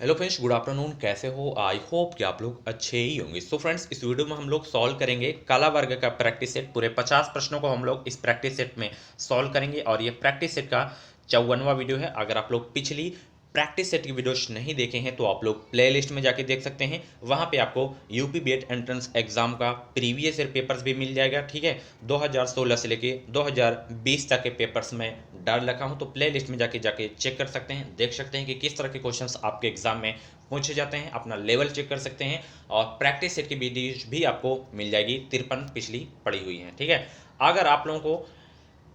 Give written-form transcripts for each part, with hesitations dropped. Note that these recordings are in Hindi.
Hello friends, good afternoon. कैसे हो? आई होप कि आप लोग अच्छे ही होंगे। सो फ्रेंड्स, इस वीडियो में हम लोग सॉल्व करेंगे कला वर्ग का प्रैक्टिस सेट। पूरे 50 प्रश्नों को हम लोग इस प्रैक्टिस सेट में सॉल्व करेंगे और ये प्रैक्टिस सेट का 54वां वीडियो है। अगर आप लोग पिछली प्रैक्टिस सेट की वीडियोस नहीं देखे हैं तो आप लोग प्ले लिस्ट में जाके देख सकते हैं। वहाँ पे आपको यूपी बीएड एंट्रेंस एग्जाम का प्रीवियस ईयर पेपर्स भी मिल जाएगा। ठीक है, 2016 से लेके 2020 तक के पेपर्स में डाल रखा हूँ, तो प्ले लिस्ट में जाके जाके चेक कर सकते हैं, देख सकते हैं कि किस तरह के क्वेश्चंस आपके एग्जाम में पूछे जाते हैं। अपना लेवल चेक कर सकते हैं और प्रैक्टिस सेट की वीडियोज भी आपको मिल जाएगी। 53 पिछली पड़ी हुई है। ठीक है, अगर आप लोगों को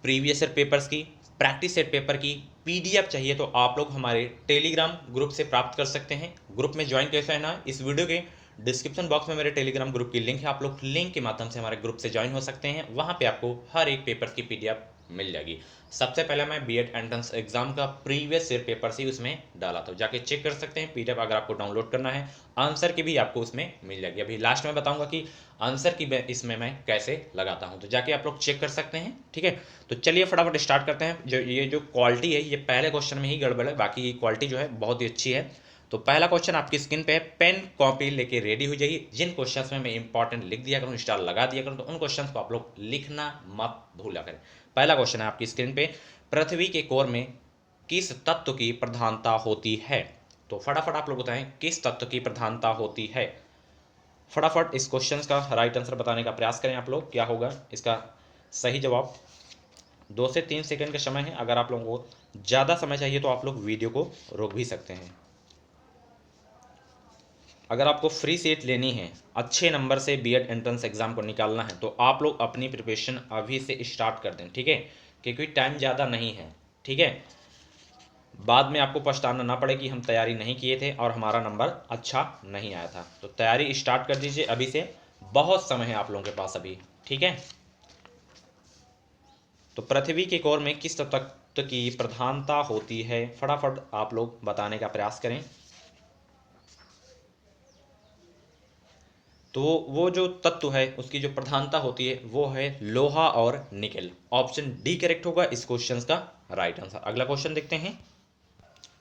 प्रीवियस ईयर पेपर्स की, प्रैक्टिस सेट पेपर की पीडीएफ चाहिए तो आप लोग हमारे टेलीग्राम ग्रुप से प्राप्त कर सकते हैं। ग्रुप में ज्वाइन कैसे है ना, इस वीडियो के डिस्क्रिप्शन बॉक्स में मेरे टेलीग्राम ग्रुप की लिंक है। आप लोग लिंक के माध्यम से हमारे ग्रुप से ज्वाइन हो सकते हैं। वहां पे आपको हर एक पेपर की पीडीएफ मिल जाएगी। सबसे पहले मैं बीएड एंट्रेंस एग्जाम का प्रीवियस ईयर पेपर से उसमें डाला था, जाके चेक कर सकते हैं। पीडीएफ अगर आपको डाउनलोड करना है, आंसर की भी आपको उसमें मिल जाएगी। अभी लास्ट में बताऊंगा कि आंसर की इसमें मैं कैसे लगाता हूं, तो जाके आप लोग चेक कर सकते हैं। ठीक है, तो चलिए फटाफट स्टार्ट करते हैं। जो क्वालिटी है, ये पहले क्वेश्चन में ही गड़बड़ है, बाकी क्वालिटी जो है बहुत ही अच्छी है। तो पहला क्वेश्चन आपकी स्क्रीन पे है। पेन कॉपी लेके रेडी हो जाइए। जिन क्वेश्चंस में मैं इंपॉर्टेंट लिख दिया करूँ, स्टार लगा दिया करूँ, तो उन क्वेश्चंस को आप लोग लिखना मत भूला करें। पहला क्वेश्चन है आपकी स्क्रीन पे, पृथ्वी के कोर में किस तत्व की प्रधानता होती है? तो फटाफट आप लोग बताएं किस तत्व की प्रधानता होती है। फटाफट इस क्वेश्चन का राइट आंसर बताने का प्रयास करें आप लोग। क्या होगा इसका सही जवाब? 2 से 3 सेकंड का समय है। अगर आप लोगों को ज़्यादा समय चाहिए तो आप लोग वीडियो को रोक भी सकते हैं। अगर आपको फ्री सीट लेनी है, अच्छे नंबर से बीएड एंट्रेंस एग्जाम को निकालना है, तो आप लोग अपनी प्रिपरेशन अभी से स्टार्ट कर दें। ठीक है, क्योंकि टाइम ज़्यादा नहीं है। ठीक है, बाद में आपको पछताना ना पड़े कि हम तैयारी नहीं किए थे और हमारा नंबर अच्छा नहीं आया था। तो तैयारी स्टार्ट कर दीजिए अभी से, बहुत समय है आप लोगों के पास अभी। ठीक है, तो पृथ्वी के कोर में किस तत्व की प्रधानता होती है? फटाफट आप लोग बताने का प्रयास करें। तो वो जो तत्व है उसकी जो प्रधानता होती है वो है लोहा और निकेल। ऑप्शन डी करेक्ट होगा इस क्वेश्चन का राइट आंसर। अगला क्वेश्चन देखते हैं।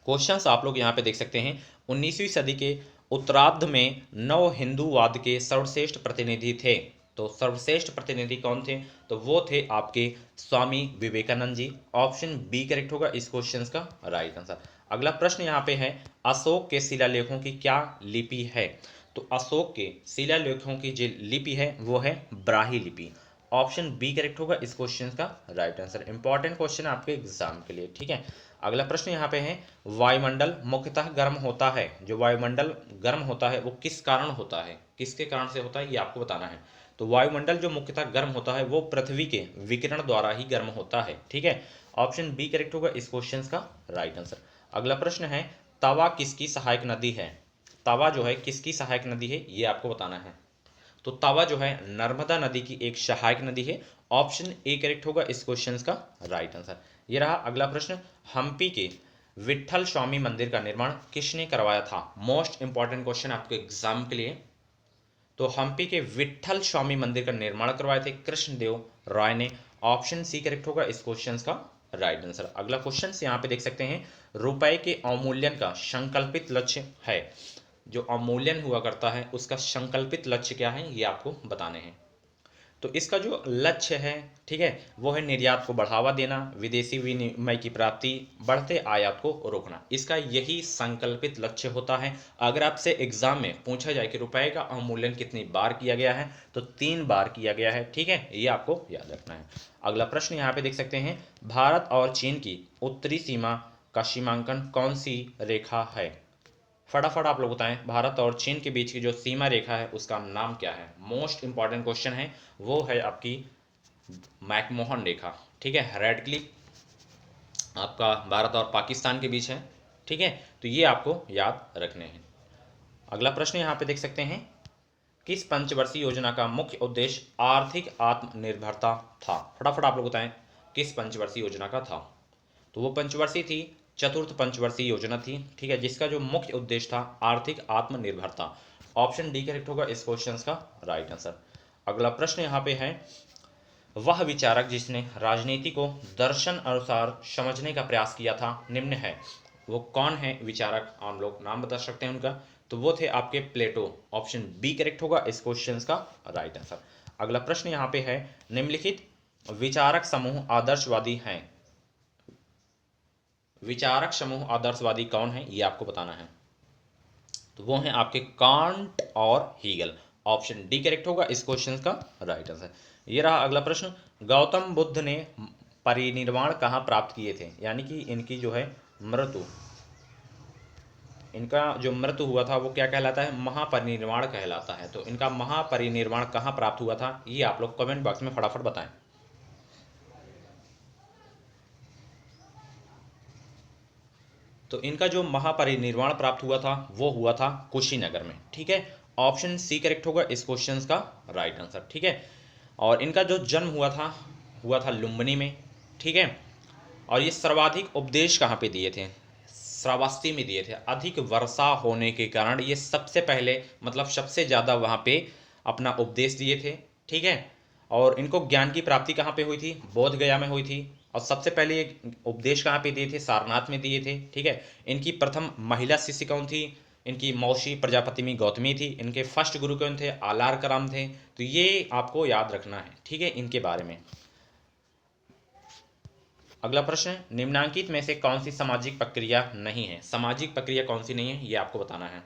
क्वेश्चंस आप लोग यहाँ पे देख सकते हैं। 19वीं सदी के उत्तरार्ध में नव हिंदूवाद के सर्वश्रेष्ठ प्रतिनिधि थे। तो सर्वश्रेष्ठ प्रतिनिधि कौन थे? तो वो थे आपके Swami Vivekananda ji. Option B correct होगा इस क्वेश्चन का राइट आंसर। अगला प्रश्न यहाँ पे है, अशोक के शिलालेखों की क्या लिपि है? तो अशोक के शिलालेखों की जो लिपि है वो है ब्राही लिपि। ऑप्शन बी करेक्ट होगा इस क्वेश्चन का राइट आंसर। इंपॉर्टेंट क्वेश्चन है आपके एग्जाम के लिए। ठीक है, अगला प्रश्न यहाँ पे है, वायुमंडल मुख्यतः गर्म होता है। जो वायुमंडल गर्म होता है वो किस कारण होता है, किसके कारण से होता है, ये आपको बताना है। तो वायुमंडल जो मुख्यतः गर्म होता है वो पृथ्वी के विकिरण द्वारा ही गर्म होता है। ठीक है, ऑप्शन बी करेक्ट होगा इस क्वेश्चन का राइट आंसर। अगला प्रश्न है, तवा किसकी सहायक नदी है? तवा जो है किसकी सहायक नदी है, ये आपको बताना है। तो तवा जो है नर्मदा नदी की एक सहायक नदी है। ऑप्शन ए करेक्ट होगा इस क्वेश्चन का राइट आंसर। ये रहा अगला प्रश्न, हम्पी के विट्ठल स्वामी मंदिर का निर्माण किसने करवाया था? मोस्ट इंपॉर्टेंट क्वेश्चन आपके एग्जाम के लिए। तो हम्पी के विट्ठल स्वामी मंदिर का निर्माण करवाए थे कृष्णदेव राय ने। ऑप्शन सी करेक्ट होगा इस क्वेश्चन का राइट आंसर। अगला क्वेश्चन यहाँ पे देख सकते हैं, रुपए के अवमूल्यन का संकल्पित लक्ष्य है। जो अवमूल्यन हुआ करता है उसका संकल्पित लक्ष्य क्या है, ये आपको बताने हैं। तो इसका जो लक्ष्य है, ठीक है, वो है निर्यात को बढ़ावा देना, विदेशी विनिमय की प्राप्ति, बढ़ते आयात को रोकना। इसका यही संकल्पित लक्ष्य होता है। अगर आपसे एग्जाम में पूछा जाए कि रुपए का अवमूल्यन कितनी बार किया गया है, तो 3 बार किया गया है। ठीक है, ये आपको याद रखना है। अगला प्रश्न यहाँ पे देख सकते हैं, भारत और चीन की उत्तरी सीमा का सीमांकन कौन सी रेखा है? फटाफट आप लोग बताएं, भारत और चीन के बीच की जो सीमा रेखा है उसका नाम क्या है? मोस्ट इंपॉर्टेंट क्वेश्चन है, वो है आपकी मैकमोहन रेखा। ठीक है, रेड क्लिप आपका भारत और पाकिस्तान के बीच है। ठीक है, तो ये आपको याद रखने हैं। अगला प्रश्न यहाँ पे देख सकते हैं, किस पंचवर्षीय योजना का मुख्य उद्देश्य आर्थिक आत्मनिर्भरता था? फटाफट आप लोग बताएं किस पंचवर्षीय योजना का था। तो वो पंचवर्षीय थी, चतुर्थ पंचवर्षीय योजना थी। ठीक है, जिसका जो मुख्य उद्देश्य था आर्थिक आत्मनिर्भरता। ऑप्शन डी करेक्ट होगा इस क्वेश्चन का राइट आंसर। अगला प्रश्न यहाँ पे है, वह विचारक जिसने राजनीति को दर्शन अनुसार समझने का प्रयास किया था निम्न है। वो कौन है विचारक, आप लोग नाम बता सकते हैं उनका, तो वो थे आपके प्लेटो। ऑप्शन बी करेक्ट होगा इस क्वेश्चन का राइट आंसर। अगला प्रश्न यहाँ पे है, निम्नलिखित विचारक समूह आदर्शवादी हैं। विचारक समूह आदर्शवादी कौन है ये आपको बताना है, तो वो हैं आपके कांट और हीगल। ऑप्शन डी करेक्ट होगा इस क्वेश्चन का राइट आंसर। ये रहा अगला प्रश्न, गौतम बुद्ध ने परिनिर्वाण कहाँ प्राप्त किए थे, यानी कि इनकी जो है मृत्यु, इनका जो मृत्यु हुआ था वो क्या कहलाता है, महापरिनिर्वाण कहलाता है। तो इनका महापरिनिर्वाण कहाँ प्राप्त हुआ था ये आप लोग कमेंट बॉक्स में फटाफट बताएं। तो इनका जो महापरिनिर्वाण प्राप्त हुआ था वो हुआ था कुशीनगर में, ठीक है। ऑप्शन सी करेक्ट होगा इस क्वेश्चन का राइट आंसर, ठीक है। और इनका जो जन्म हुआ था लुम्बिनी में, ठीक है। और ये सर्वाधिक उपदेश कहाँ पे दिए थे, श्रावस्ती में दिए थे। अधिक वर्षा होने के कारण ये सबसे पहले, मतलब सबसे ज़्यादा वहाँ पे अपना उपदेश दिए थे, ठीक है। और इनको ज्ञान की प्राप्ति कहाँ पे हुई थी, बोध गया में हुई थी। और सबसे पहले ये उपदेश कहाँ पे दिए थे, सारनाथ में दिए थे, ठीक है। इनकी प्रथम महिला शिष्य कौन थी, इनकी मौसी प्रजापति में गौतमी थी। इनके फर्स्ट गुरु कौन थे, आलार कराम थे। तो ये आपको याद रखना है, ठीक है, इनके बारे में। अगला प्रश्न, निम्नांकित में से कौन सी सामाजिक प्रक्रिया नहीं है। सामाजिक प्रक्रिया कौन सी नहीं है ये आपको बताना है।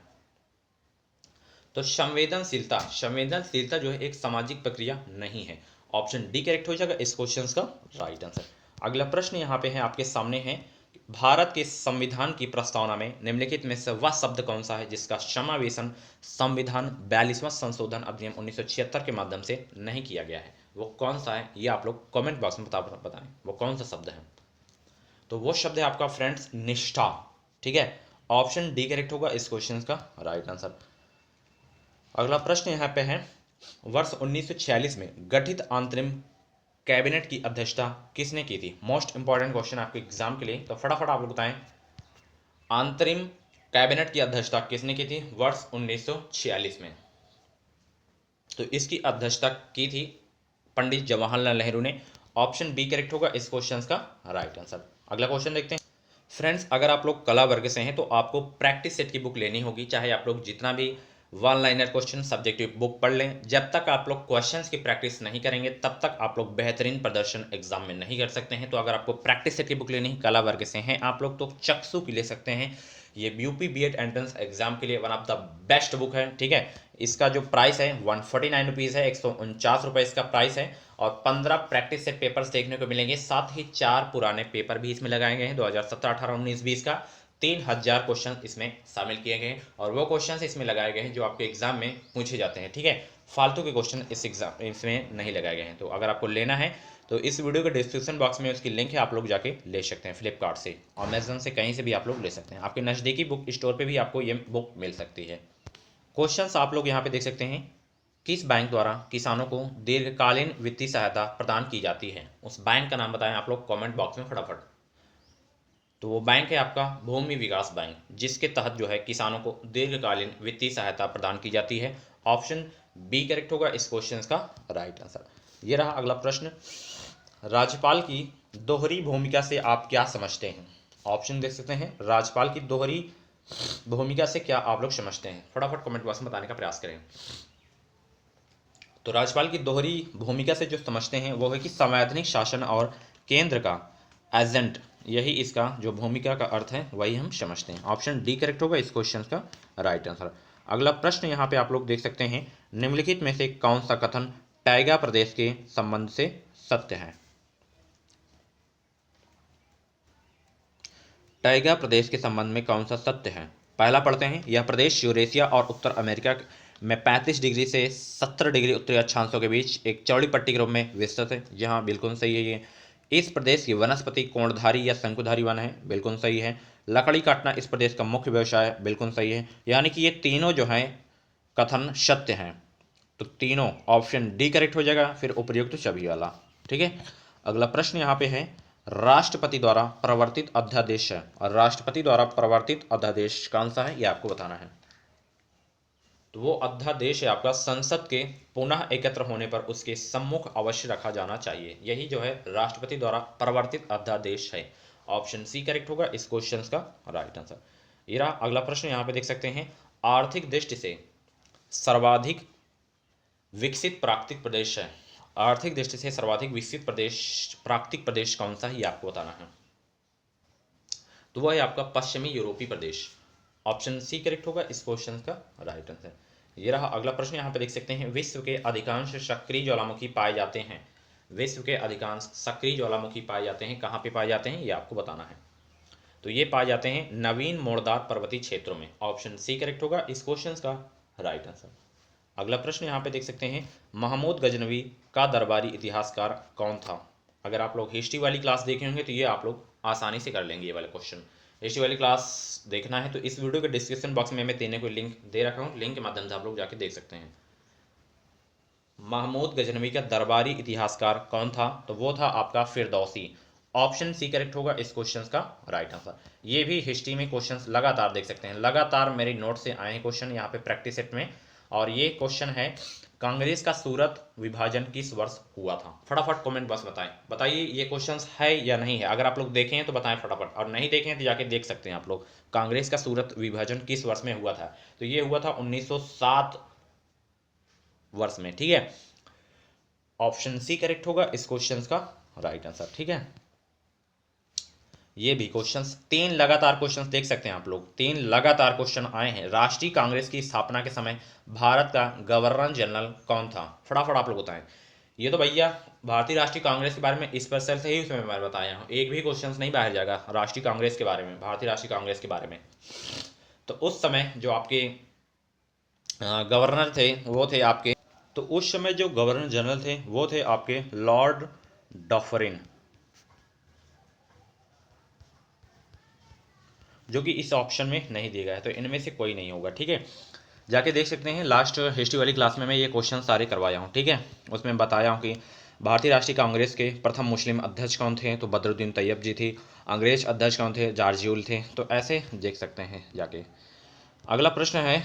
तो संवेदनशीलता, संवेदनशीलता जो है एक सामाजिक प्रक्रिया नहीं है। ऑप्शन डी करेक्ट हो जाएगा इस क्वेश्चन का राइट आंसर। अगला प्रश्न यहाँ पे है आपके सामने है, भारत के संविधान की प्रस्तावना में निम्नलिखित में से वह शब्द कौन सा है जिसका समावेशन संविधान 42वां संशोधन अधिनियम 1976 के माध्यम से नहीं किया गया है। वो कौन सा है ये आप लोग कमेंट बॉक्स में बताएं, वो कौन सा शब्द है। तो वो शब्द है आपका फ्रेंड्स निष्ठा, ठीक है। ऑप्शन डी करेक्ट होगा इस क्वेश्चन का राइट आंसर। अगला प्रश्न यहाँ पे है, वर्ष 1946 में गठित अंतरिम कैबिनेट की अध्यक्षता किसने की थी। मोस्ट इंपॉर्टेंट क्वेश्चन आपके एग्जाम के लिए, तो फटाफट आप लोग बताएं। अंतरिम कैबिनेट की अध्यक्षता किसने की थी वर्ष 1946 में, तो इसकी अध्यक्षता की थी पंडित जवाहरलाल नेहरू ने। ऑप्शन बी करेक्ट होगा इस क्वेश्चन का राइट आंसर। अगला क्वेश्चन देखते हैं फ्रेंड्स, अगर आप लोग कला वर्ग से हैं तो आपको प्रैक्टिस सेट की बुक लेनी होगी। चाहे आप लोग जितना भी one liner question subjective book पढ़ लें, जब तक आप लोग क्वेश्चंस की प्रैक्टिस नहीं करेंगे तब तक आप लोग बेहतरीन प्रदर्शन एग्जाम में नहीं कर सकते हैं। तो अगर आपको प्रैक्टिस सेट की बुक लेनी है, कला वर्ग से हैं आप लोग, तो चक्षु की ले सकते हैं। ये यूपी बीएड एंट्रेंस एग्जाम के लिए one of the best book है, ठीक है। इसका जो प्राइस है 149 रुपीज़ है, 149 रुपये इसका प्राइस है। और 15 प्रैक्टिस सेट पेपर्स देखने को मिलेंगे, साथ ही 4 पुराने पेपर भी इसमें लगाए गए हैं 2017, 18, 19, 20 का। 3000 क्वेश्चन इसमें शामिल किए गए हैं और वो क्वेश्चन इसमें लगाए गए हैं जो आपके एग्जाम में पूछे जाते हैं, ठीक है। फालतू के क्वेश्चन इसमें नहीं लगाए गए हैं। तो अगर आपको लेना है तो इस वीडियो के डिस्क्रिप्शन बॉक्स में उसकी लिंक है, आप लोग जाके ले सकते हैं। फ्लिपकार्ट से, अमेजन से, कहीं से भी आप लोग ले सकते हैं। आपके नज़दीकी बुक स्टोर पे भी आपको ये बुक मिल सकती है। क्वेश्चंस आप लोग यहाँ पे देख सकते हैं, किस बैंक द्वारा किसानों को दीर्घकालीन वित्तीय सहायता प्रदान की जाती है। उस बैंक का नाम बताएं आप लोग कमेंट बॉक्स में फटाफट। तो वो बैंक है आपका भूमि विकास बैंक, जिसके तहत जो है किसानों को दीर्घकालीन वित्तीय सहायता प्रदान की जाती है। ऑप्शन बी करेक्ट होगा इस क्वेश्चन का राइट आंसर। ये रहा अगला प्रश्न, राज्यपाल की दोहरी भूमिका से आप क्या समझते हैं। ऑप्शन देख सकते हैं, राज्यपाल की दोहरी भूमिका से क्या आप लोग समझते हैं, फटाफट कमेंट बॉक्स में बताने का प्रयास करें। तो राज्यपाल की दोहरी भूमिका से जो समझते हैं वो है कि संवैधानिक शासन और केंद्र का एजेंट, यही इसका जो भूमिका का अर्थ है वही हम समझते हैं। ऑप्शन डी करेक्ट होगा इस क्वेश्चन का राइट आंसर। अगला प्रश्न यहाँ पे आप लोग देख सकते हैं, निम्नलिखित में से कौन सा कथन टाइगा प्रदेश के संबंध से सत्य है। टाइगा प्रदेश के संबंध में कौन सा सत्य है। पहला पढ़ते हैं, यह प्रदेश यूरेशिया और उत्तर अमेरिका में 35 डिग्री से 70 डिग्री उत्तरी अक्षांशों के बीच एक चौड़ी पट्टी के रूप में विस्तृत है। यहाँ बिल्कुल सही है ये। इस प्रदेश की वनस्पति कोणधारी या शंकुधारी वन है, बिल्कुल सही है। लकड़ी काटना इस प्रदेश का मुख्य व्यवसाय है, बिल्कुल सही है। यानी कि ये तीनों जो हैं कथन सत्य हैं। तो तीनों ऑप्शन डी करेक्ट हो जाएगा, फिर उपयुक्त सभी वाला, ठीक है। अगला प्रश्न यहाँ पे है, राष्ट्रपति द्वारा प्रवर्तित अध्यादेश है, और राष्ट्रपति द्वारा प्रवर्तित अध्यादेश कौन सा है ये आपको बताना है। तो वो अध्यादेश है आपका संसद के पुनः एकत्र होने पर उसके सम्मुख अवश्य रखा जाना चाहिए। यही जो है राष्ट्रपति द्वारा प्रवर्तित अध्यादेश है। ऑप्शन सी करेक्ट होगा इस क्वेश्चन का राइट आंसर। ये रहा अगला प्रश्न, यहाँ पे देख सकते हैं आर्थिक दृष्टि से सर्वाधिक विकसित प्राकृतिक प्रदेश है। आर्थिक दृष्टि से सर्वाधिक विकसित प्रदेश प्राकृतिक प्रदेश कौन सा है, ये आपको बताना है। तो वह है आपका पश्चिमी यूरोपीय प्रदेश। ऑप्शन सी करेक्ट होगा इस क्वेश्चन का राइट आंसर। ये रहा अगला प्रश्न, यहाँ पे देख सकते हैं विश्व के अधिकांश सक्रिय ज्वालामुखी पाए जाते हैं। विश्व के अधिकांश सक्रिय ज्वालामुखी पाए जाते हैं, कहाँ पे पाए जाते हैं ये आपको बताना है। तो ये पाए जाते हैं नवीन मोड़दार पर्वतीय क्षेत्रों में। ऑप्शन सी करेक्ट होगा इस क्वेश्चन का राइट आंसर। अगला प्रश्न यहाँ पे देख सकते हैं महमूद गजनवी का दरबारी इतिहासकार कौन था। अगर आप लोग हिस्ट्री वाली क्लास देखे होंगे तो ये आप लोग आसानी से कर लेंगे ये वाले क्वेश्चन। हिस्ट्री वाली क्लास देखना है तो इस वीडियो के डिस्क्रिप्शन बॉक्स में मैं देने को लिंक दे रखा हूँ, लिंक के माध्यम से आप लोग जाके देख सकते हैं। महमूद गजनवी का दरबारी इतिहासकार कौन था, तो वो था आपका फिरदौसी। ऑप्शन सी करेक्ट होगा इस क्वेश्चन का राइट आंसर। ये भी हिस्ट्री में क्वेश्चंस लगातार देख सकते हैं, लगातार मेरे नोट से आए हैं क्वेश्चन यहाँ पे प्रैक्टिस सेट में। और ये क्वेश्चन है कांग्रेस का सूरत विभाजन किस वर्ष हुआ था। फटाफट कमेंट बॉक्स बताइए ये क्वेश्चंस है या नहीं है। अगर आप लोग देखें तो बताएं फटाफट, और नहीं देखें तो जाके देख सकते हैं आप लोग। कांग्रेस का सूरत विभाजन किस वर्ष में हुआ था, तो ये हुआ था 1907 वर्ष में, ठीक है। ऑप्शन सी करेक्ट होगा इस क्वेश्चन का राइट आंसर, ठीक है। ये भी क्वेश्चंस 3 लगातार क्वेश्चंस देख सकते हैं आप लोग, 3 लगातार क्वेश्चन आए हैं। राष्ट्रीय कांग्रेस की स्थापना के समय भारत का गवर्नर जनरल कौन था, फटाफट आप लोग बताएं। ये तो भैया भारतीय राष्ट्रीय कांग्रेस के बारे में स्पेशल से ही उसमें मैं बताया हूँ, एक भी क्वेश्चन नहीं बाहर जाएगा राष्ट्रीय कांग्रेस के बारे में, भारतीय राष्ट्रीय कांग्रेस के बारे में। तो उस समय जो आपके गवर्नर थे वो थे आपके, तो उस समय जो गवर्नर जनरल थे वो थे आपके लॉर्ड डफरिन, जो कि इस ऑप्शन में नहीं दिया गया है। तो इनमें से कोई नहीं होगा, ठीक है। जाके देख सकते हैं लास्ट हिस्ट्री वाली क्लास में मैं ये क्वेश्चन सारे करवाया हूँ, ठीक है। उसमें बताया हूँ कि भारतीय राष्ट्रीय कांग्रेस के प्रथम मुस्लिम अध्यक्ष कौन थे, तो बदरुद्दीन तैयब जी थी। अंग्रेज अध्यक्ष कौन थे, जॉर्ज थे। तो ऐसे देख सकते हैं जाके। अगला प्रश्न है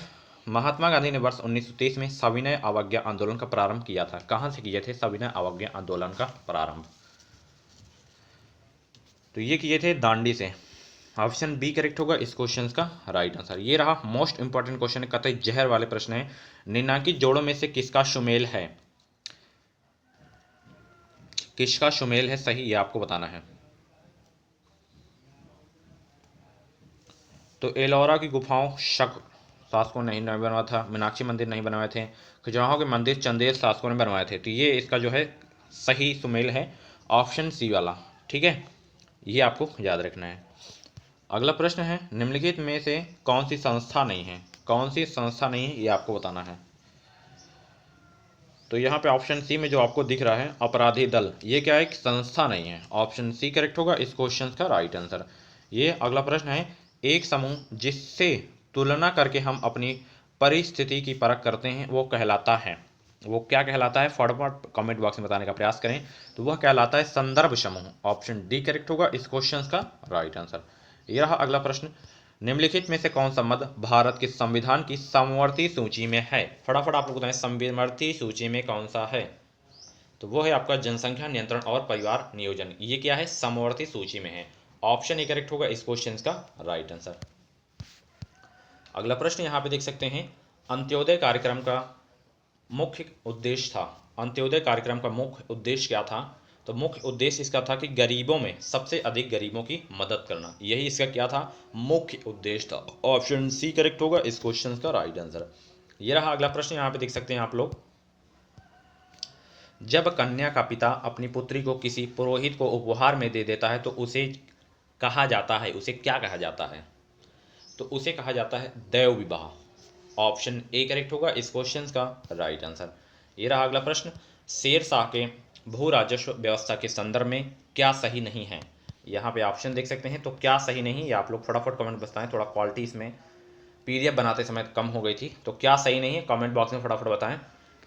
महात्मा गांधी ने वर्ष 1930 में सविनय अवज्ञा आंदोलन का प्रारंभ किया था। कहाँ से किए थे सविनय अवज्ञा आंदोलन का प्रारंभ, तो ये किए थे दांडी से। ऑप्शन बी करेक्ट होगा इस क्वेश्चन का राइट आंसर। ये रहा मोस्ट इंपॉर्टेंट क्वेश्चन है, कतई जहर वाले प्रश्न है। निम्नलिखित जोड़ों में से किसका सुमेल है, किसका सुमेल है सही, ये आपको बताना है। तो एलोरा की गुफाओं शासकों ने नहीं बनवाया था, मीनाक्षी मंदिर नहीं बनवाए थे, खजुराहो के मंदिर चंदेल शासकों ने बनवाए थे। तो ये इसका जो है सही सुमेल है ऑप्शन सी वाला, ठीक है। ये आपको याद रखना है। अगला प्रश्न है निम्नलिखित में से कौन सी संस्था नहीं है, कौन सी संस्था नहीं है ये आपको बताना है। तो यहाँ पे ऑप्शन सी में जो आपको दिख रहा है अपराधी दल, ये क्या है, एक संस्था नहीं है। ऑप्शन सी करेक्ट होगा इस क्वेश्चन का राइट आंसर। ये अगला प्रश्न है एक समूह जिससे तुलना करके हम अपनी परिस्थिति की परख करते हैं वो कहलाता है, वो क्या कहलाता है, फटाफट कमेंट बॉक्स में बताने का प्रयास करें। तो वह कहलाता है संदर्भ समूह। ऑप्शन डी करेक्ट होगा इस क्वेश्चन का राइट आंसर। यह रहा अगला प्रश्न निम्नलिखित में से कौन सा मद भारत के संविधान की समवर्ती सूची में है। फटाफट आप लोग बताएं समवर्ती सूची में कौन सा है, तो वो है आपका जनसंख्या नियंत्रण और परिवार नियोजन। ये क्या है, समवर्ती सूची में है। ऑप्शन ए करेक्ट होगा इस क्वेश्चन का राइट आंसर। अगला प्रश्न यहाँ पे देख सकते हैं अंत्योदय कार्यक्रम का मुख्य उद्देश्य था। अंत्योदय कार्यक्रम का मुख्य उद्देश्य क्या था, तो मुख्य उद्देश्य इसका था कि गरीबों में सबसे अधिक गरीबों की मदद करना, यही इसका क्या था, मुख्य उद्देश्य था। ऑप्शन सी करेक्ट होगा इस क्वेश्चन का राइट आंसर। ये रहा अगला प्रश्न, यहाँ पे देख सकते हैं आप लोग जब कन्या का पिता अपनी पुत्री को किसी पुरोहित को उपहार में दे देता है तो उसे कहा जाता है, उसे क्या कहा जाता है, तो उसे कहा जाता है देव विवाह। ऑप्शन ए करेक्ट होगा इस क्वेश्चन का राइट आंसर। ये रहा अगला प्रश्न शेर शाह के भू राजस्व व्यवस्था के संदर्भ में क्या सही नहीं है। यहाँ पे ऑप्शन देख सकते हैं, तो क्या सही नहीं, ये आप लोग फटाफट कमेंट बताएं। थोड़ा क्वालिटी इसमें पीडीएफ बनाते समय कम हो गई थी, तो क्या सही नहीं है कमेंट बॉक्स में फटाफट बताएं।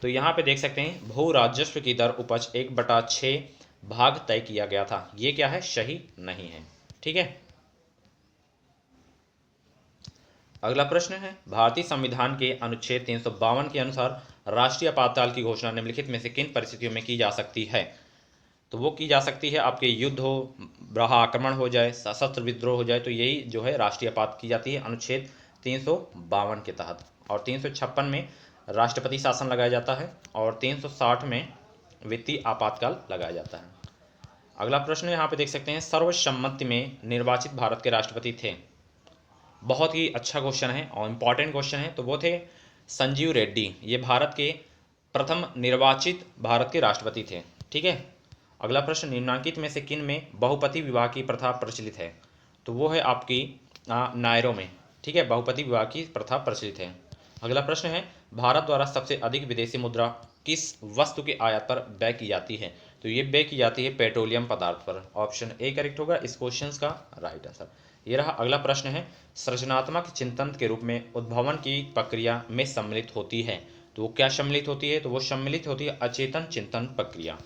तो यहाँ पे देख सकते हैं भू राजस्व की दर उपज 1/6 भाग तय किया गया था, ये क्या है, सही नहीं है, ठीक है। अगला प्रश्न है भारतीय संविधान के अनुच्छेद 352 के अनुसार राष्ट्रीय आपातकाल की घोषणा निम्नलिखित में से किन परिस्थितियों में की जा सकती है। तो वो की जा सकती है आपके युद्ध हो, बाह्य आक्रमण हो जाए, सशस्त्र विद्रोह हो जाए, तो यही जो है राष्ट्रीय आपात की जाती है अनुच्छेद 352 के तहत। और 356 में राष्ट्रपति शासन लगाया जाता है और 360 में वित्तीय आपातकाल लगाया जाता है। अगला प्रश्न यहाँ पे देख सकते हैं, सर्वसम्मति में निर्वाचित भारत के राष्ट्रपति थे। बहुत ही अच्छा क्वेश्चन है और इम्पॉर्टेंट क्वेश्चन है। तो वो थे संजीव रेड्डी, ये भारत के प्रथम निर्वाचित भारत के राष्ट्रपति थे। ठीक है। अगला प्रश्न, निम्नलिखित में से किन में बहुपति विवाह की प्रथा प्रचलित है? तो वो है आपकी नायरों में। ठीक है, बहुपति विवाह की प्रथा प्रचलित है। अगला प्रश्न है, भारत द्वारा सबसे अधिक विदेशी मुद्रा किस वस्तु के आयात पर व्यय की जाती है? तो ये व्यय की जाती है पेट्रोलियम पदार्थ पर। ऑप्शन ए करेक्ट होगा इस क्वेश्चन का राइट आंसर। ये रहा। अगला प्रश्न है, सृजनात्मक चिंतन के रूप में उद्भावन की प्रक्रिया में सम्मिलित होती है। तो वो क्या सम्मिलित होती है? तो वो सम्मिलित होती है अचेतन चिंतन प्रक्रिया।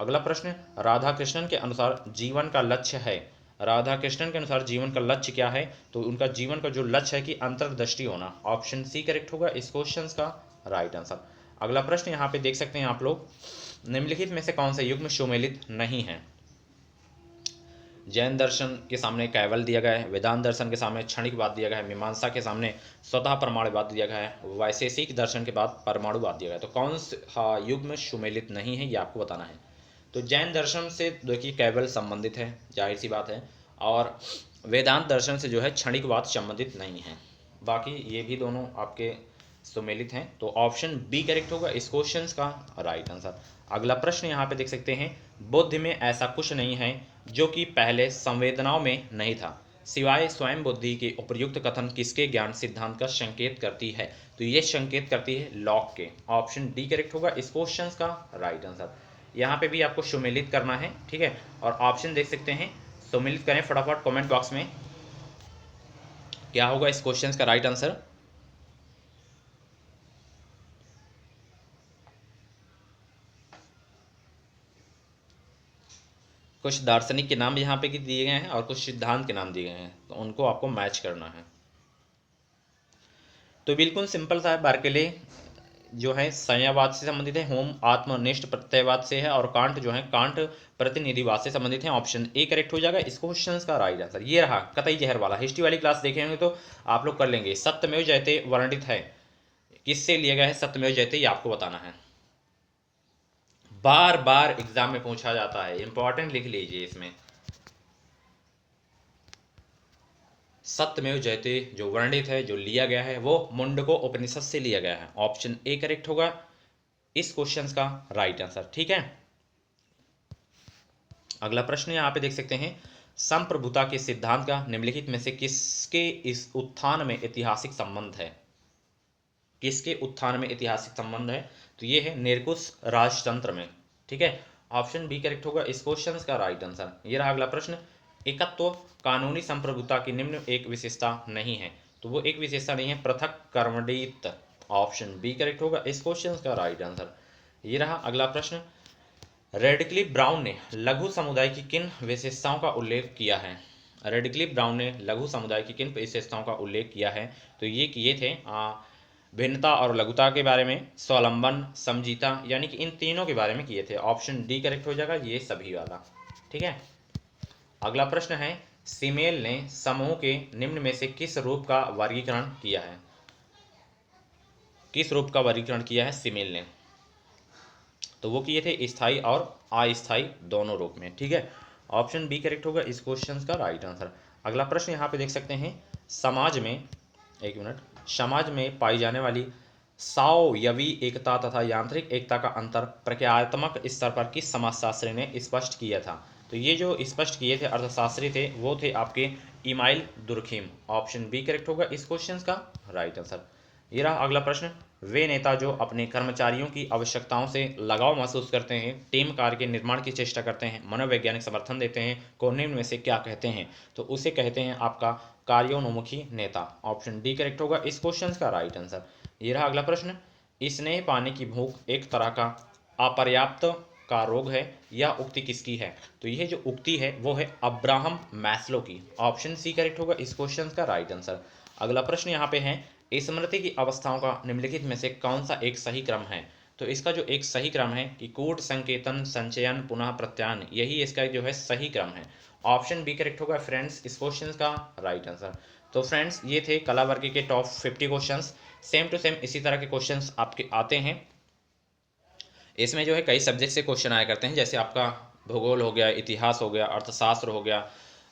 अगला प्रश्न, राधा कृष्णन के अनुसार जीवन का लक्ष्य है। राधा कृष्णन के अनुसार जीवन का लक्ष्य क्या है? तो उनका जीवन का जो लक्ष्य है कि अंतर्दृष्टि होना। ऑप्शन सी करेक्ट होगा इस क्वेश्चन का राइट आंसर। अगला प्रश्न यहाँ पे देख सकते हैं आप लोग, निम्नलिखित में से कौन सा युग्म सुमेलित नहीं है? जैन दर्शन के सामने कैवल दिया गया है, वेदांत दर्शन के सामने क्षणिकवाद दिया गया है, मीमांसा के सामने स्वतः परमाणुवाद दिया गया है, वैशेषिक दर्शन के बाद परमाणुवाद दिया गया है। तो कौन सा युग्म सुमेलित नहीं है ये आपको बताना है। तो जैन दर्शन से देखिए कैवल संबंधित है, जाहिर सी बात है, और वेदांत दर्शन से जो है क्षणिकवाद संबंधित नहीं है। बाकी ये भी दोनों आपके सुमेलित हैं। तो ऑप्शन बी करेक्ट होगा इस क्वेश्चन का राइट आंसर। अगला प्रश्न यहाँ पे देख सकते हैं, बुद्ध में ऐसा कुछ नहीं है जो कि पहले संवेदनाओं में नहीं था, सिवाय स्वयं बुद्धि के। उपयुक्त कथन किसके ज्ञान सिद्धांत का संकेत करती है? तो ये संकेत करती है लॉक के। ऑप्शन डी करेक्ट होगा इस क्वेश्चन का राइट आंसर। यहाँ पे भी आपको सुमेलित करना है। ठीक है, और ऑप्शन देख सकते हैं, सुमेलित करें फटाफट कमेंट बॉक्स में, क्या होगा इस क्वेश्चन का राइट आंसर। कुछ दार्शनिक के नाम यहाँ पे दिए गए हैं और कुछ सिद्धांत के नाम दिए गए हैं, तो उनको आपको मैच करना है। तो बिल्कुल सिंपल सा है, बार्कले जो है संज्ञावाद से संबंधित है, होम आत्मनिष्ठ प्रत्ययवाद से है, और कांट जो है कांट प्रतिनिधिवाद से संबंधित है। ऑप्शन ए करेक्ट हो जाएगा इस क्वेश्चन का राइट आंसर। ये रहा कतई जहर वाला। हिस्ट्री वाली क्लास देखे होंगे तो आप लोग कर लेंगे। सत्यमेव जयते वर्णित है, किससे लिया गया है सत्यमेव जयते, ये आपको बताना है। बार बार एग्जाम में पूछा जाता है, इंपॉर्टेंट लिख लीजिए इसमें। सत्यमेव जयते जो वर्णित है, जो लिया गया है, वो मुंडको उपनिषद से लिया गया है। ऑप्शन ए करेक्ट होगा इस क्वेश्चन का राइट आंसर। ठीक है। अगला प्रश्न यहाँ पे देख सकते हैं, संप्रभुता के सिद्धांत का निम्नलिखित में से किसके इस उत्थान में ऐतिहासिक संबंध है? किसके उत्थान में ऐतिहासिक संबंध है? तो ये है निरकुश राजतंत्र में। ठीक है, ऑप्शन बी करेक्ट होगा इस क्वेश्चन का राइट आंसर। ये रहा अगला प्रश्न, एकत्व कानूनी संप्रभुता की निम्न एक विशेषता नहीं है। तो वो एक विशेषता नहीं है, पृथक कर्मणित। ऑप्शन बी करेक्ट होगा इस क्वेश्चन का राइट आंसर। ये रहा अगला प्रश्न, रेडक्लिफ ब्राउन ने लघु समुदाय की किन विशेषताओं का उल्लेख किया है? रेडक्लिफ ब्राउन ने लघु समुदाय की किन विशेषताओं का उल्लेख किया है? तो ये किए थे भिन्नता और लघुता के बारे में, स्वावलंबन, समझीता, यानी कि इन तीनों के बारे में किए थे। ऑप्शन डी करेक्ट हो जाएगा ये सभी वाला। ठीक है। अगला प्रश्न है, सीमेल ने समूह के निम्न में से किस रूप का वर्गीकरण किया है? किस रूप का वर्गीकरण किया है सीमेल ने? तो वो किए थे स्थायी और अस्थायी दोनों रूप में। ठीक है, ऑप्शन बी करेक्ट होगा इस क्वेश्चन का राइट आंसर। अगला प्रश्न यहाँ पे देख सकते हैं, समाज में, एक मिनट, समाज में पाई जाने वाली सावयवी एकता तथा यांत्रिक एकता का अंतर प्रक्रियात्मक स्तर पर किस समाजशास्त्री ने स्पष्ट किया था? तो ये जो स्पष्ट किए थे अर्थशास्त्री थे, वो थे आपके Emile Durkheim. Option B correct होगा इस क्वेश्चन का राइट आंसर। ये रहा अगला प्रश्न, वे नेता जो अपने कर्मचारियों की आवश्यकताओं से लगाव महसूस करते हैं, टीम कार्य के निर्माण की चेष्टा करते हैं, मनोवैज्ञानिक समर्थन देते हैं, को निम्न में से क्या कहते हैं? तो उसे कहते हैं आपका कार्योन्मुखी नेता। ऑप्शन डी करेक्ट होगा इस क्वेश्चन का राइट आंसर। ये रहा अगला प्रश्न, स्नेह पाने की भूख एक तरह का अपर्याप्त का रोग है, यह उक्ति किसकी है? तो यह जो उक्ति है वो है अब्राहम मैस्लो की। ऑप्शन सी करेक्ट होगा इस क्वेश्चन का राइट आंसर। अगला प्रश्न यहाँ पे है, स्मृति की अवस्थाओं का निम्नलिखित में से कौन सा एक सही क्रम है? तो इसका जो एक सही क्रम है कि कूट, संकेतन, संचयन, पुनः प्रत्यायन, यही इसका जो है सही क्रम है। ऑप्शन बी करेक्ट होगा फ्रेंड्स इस क्वेश्चन का राइट आंसर। तो फ्रेंड्स ये थे कला वर्ग के top 50 questions. Same to same इसी तरह के क्वेश्चंस आपके आते हैं। इसमें जो है कई सब्जेक्ट से क्वेश्चन आया करते हैं, जैसे आपका भूगोल हो गया, इतिहास हो गया, अर्थशास्त्र हो गया,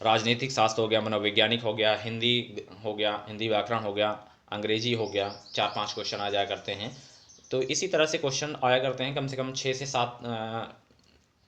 राजनीतिक शास्त्र हो गया, मनोवैज्ञानिक हो गया, हिंदी हो गया, हिंदी व्याकरण हो गया, अंग्रेजी हो गया, 4-5 क्वेश्चन आ जाया करते हैं। तो इसी तरह से क्वेश्चन आया करते हैं, कम से कम 6 से 7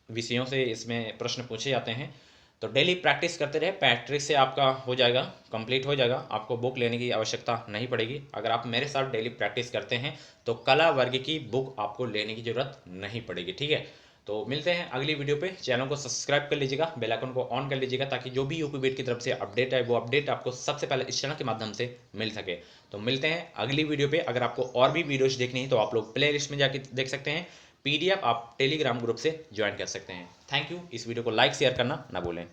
विषयों से इसमें प्रश्न पूछे जाते हैं। तो डेली प्रैक्टिस करते रहे, प्रैक्टिस से आपका हो जाएगा, कंप्लीट हो जाएगा, आपको बुक लेने की आवश्यकता नहीं पड़ेगी। अगर आप मेरे साथ डेली प्रैक्टिस करते हैं तो कला वर्ग की बुक आपको लेने की ज़रूरत नहीं पड़ेगी, ठीक है। तो मिलते हैं अगली वीडियो पे। चैनल को सब्सक्राइब कर लीजिएगा, बेल आइकन को ऑन कर लीजिएगा, ताकि जो भी यूपी बीट की तरफ से अपडेट है वो अपडेट आपको सबसे पहले इस चैनल के माध्यम से मिल सके। तो मिलते हैं अगली वीडियो पे। अगर आपको और भी वीडियोज देखनी है तो आप लोग प्ले लिस्ट में जाके देख सकते हैं, PDF आप टेलीग्राम ग्रुप से ज्वाइन कर सकते हैं। Thank you. इस वीडियो को लाइक शेयर करना ना भूलें।